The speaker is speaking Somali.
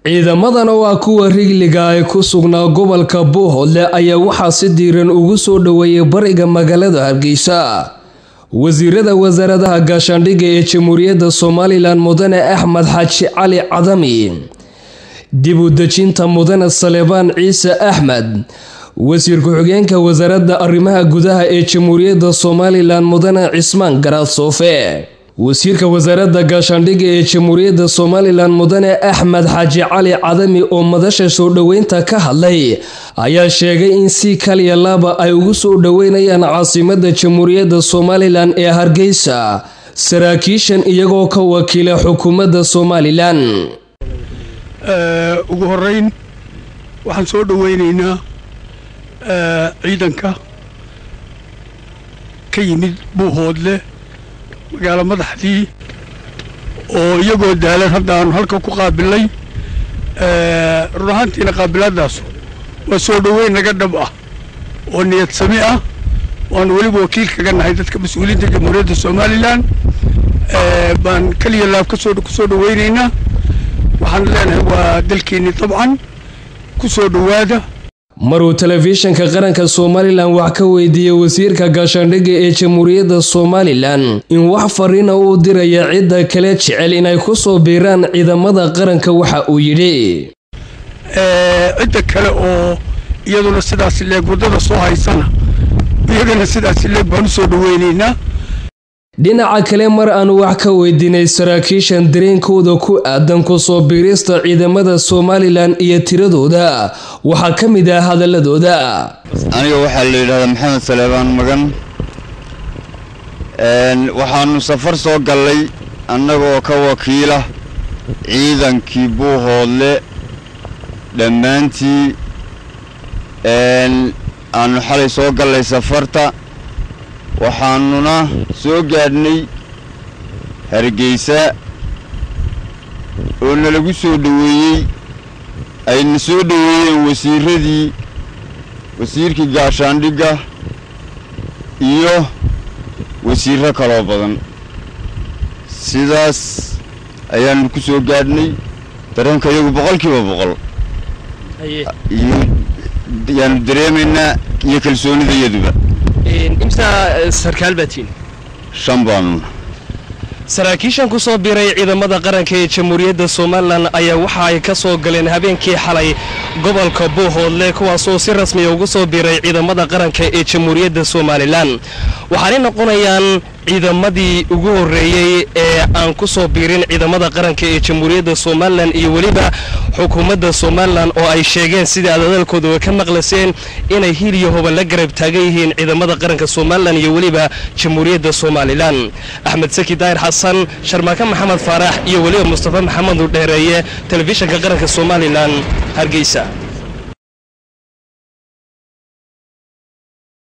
ciidamadan oo ah kuwa rigliga ay ku sugnaa gobolka Buuhoodle ayaa waxaa si diiran ugu soo dhaweeyay bariga magaalada Hargeysa wasiirada wasaaradaha gaashaandhigga ee Jamhuuriyadda Somaliland Mudane Axmed Xaaji Cali Cadami dib u dejinta Mudane Salebaan Ciise Axmed wasiir ku-xigeenka wasaaradda arrimaha gudaha ee Jamhuuriyadda Somaliland Mudane Cismaan Garaad Soofe wasiirka wasaaradda gaashaandhigga ee Jamhuuriyadda Somaliland Mudane Axmed Xaaji Cali Cadami oo madasha soo dhaweynta ka hadlay ayaa sheegay in si kaliya laba ay ugu soo dhaweynayaan caasimadda Jamhuuriyadda Somaliland ee Hargeysa saraakiishan iyagoo ka wakiila xukuumadda Somaliland ugu horeyn waxaan soo dhaweynaynaa ciidanka ka yimid Buuhoodle magaalo madaxdii oo iyagoo daalan haddaan halka ku qaabilay run ahaantiina qaabiladaas waa soo dhaweyn naga dhab ah oo niyad sami ah waan weliba wakiil kaga nahay dadka mas'uuliyiinta Jamhuuriyadda Somaliland baan kaliya laab ka soo dhaweynaynaa waxaan leenahay waa dalkeeni dabcan ku soo dhawaada maruu telefishinka qaranka Somaliland wax ka weydiiyay wasiirka gaashaandhigga ee Jamhuuriyadda Somaliland in wax fariina uu diraya cid kale jecel inay ku soo biiraan ciidamada qaranka waxa uu yiri cid kale oo iyaduna sidaas leeg wadada soo haysana iyagana sidaas leeg baan soo dhaweynaynaa dhinaca kale mar aan wax ka weydiinay saraakiishan dareenkooda ku aadan ku soo biirista ciidamada Somaliland iyo tiradooda waxa kamid ah hadaladooda aniga waxa la yiraahdaa Maxamed Salebaan Magan waxaanu safar soo galay annagoo ka wakiila ciidankii Buuhoodle dhamaantii aanu xalay soo galay safarta waxaanuna soo gaadhnay Hargeysa oo nalagu soo dhaweeyay ayna soo dhaweeyeen wasiirkii gaashaandhigga iyo wasiirro kale badan sidaas ayaanu ku soo gaadhnay dareenka iyagu 100% yaanu dareemaynaa iyo kalsoonida iyaduba imsa sarkaal baatiin shanbaan saraakiishan ku soo biiray ciidamada qaranka ee Jamhuuriyadda Somaliland ayaa waxa ay ka soo galeen habeenkii xalay gobolka Buuhoodle kuwaas oo si rasmi ah ugu soo biiray ciidamada qaranka ee Jamhuuriyadda Somaliland waxaana noqonayaan ciidamadii ugu horeeyay ee aan ku soo biirin ciidamada qaranka ee Jamhuuriyadda Somaliland iyo waliba xukuumadda Somaliland oo ay sheegeen sida adadalkooda ka maqlaseen inay hiliyo hoba la garab taagan yihiin ciidamada qaranka Somaliland iyo waliba Jamhuuriyadda Somaliland Axmed Saki Daahir Xasan Sharmaaka Maxamed Faarax iyo waliba Mustafa Maxamed Dheereeye telefishinka qaranka Somaliland Hargeysa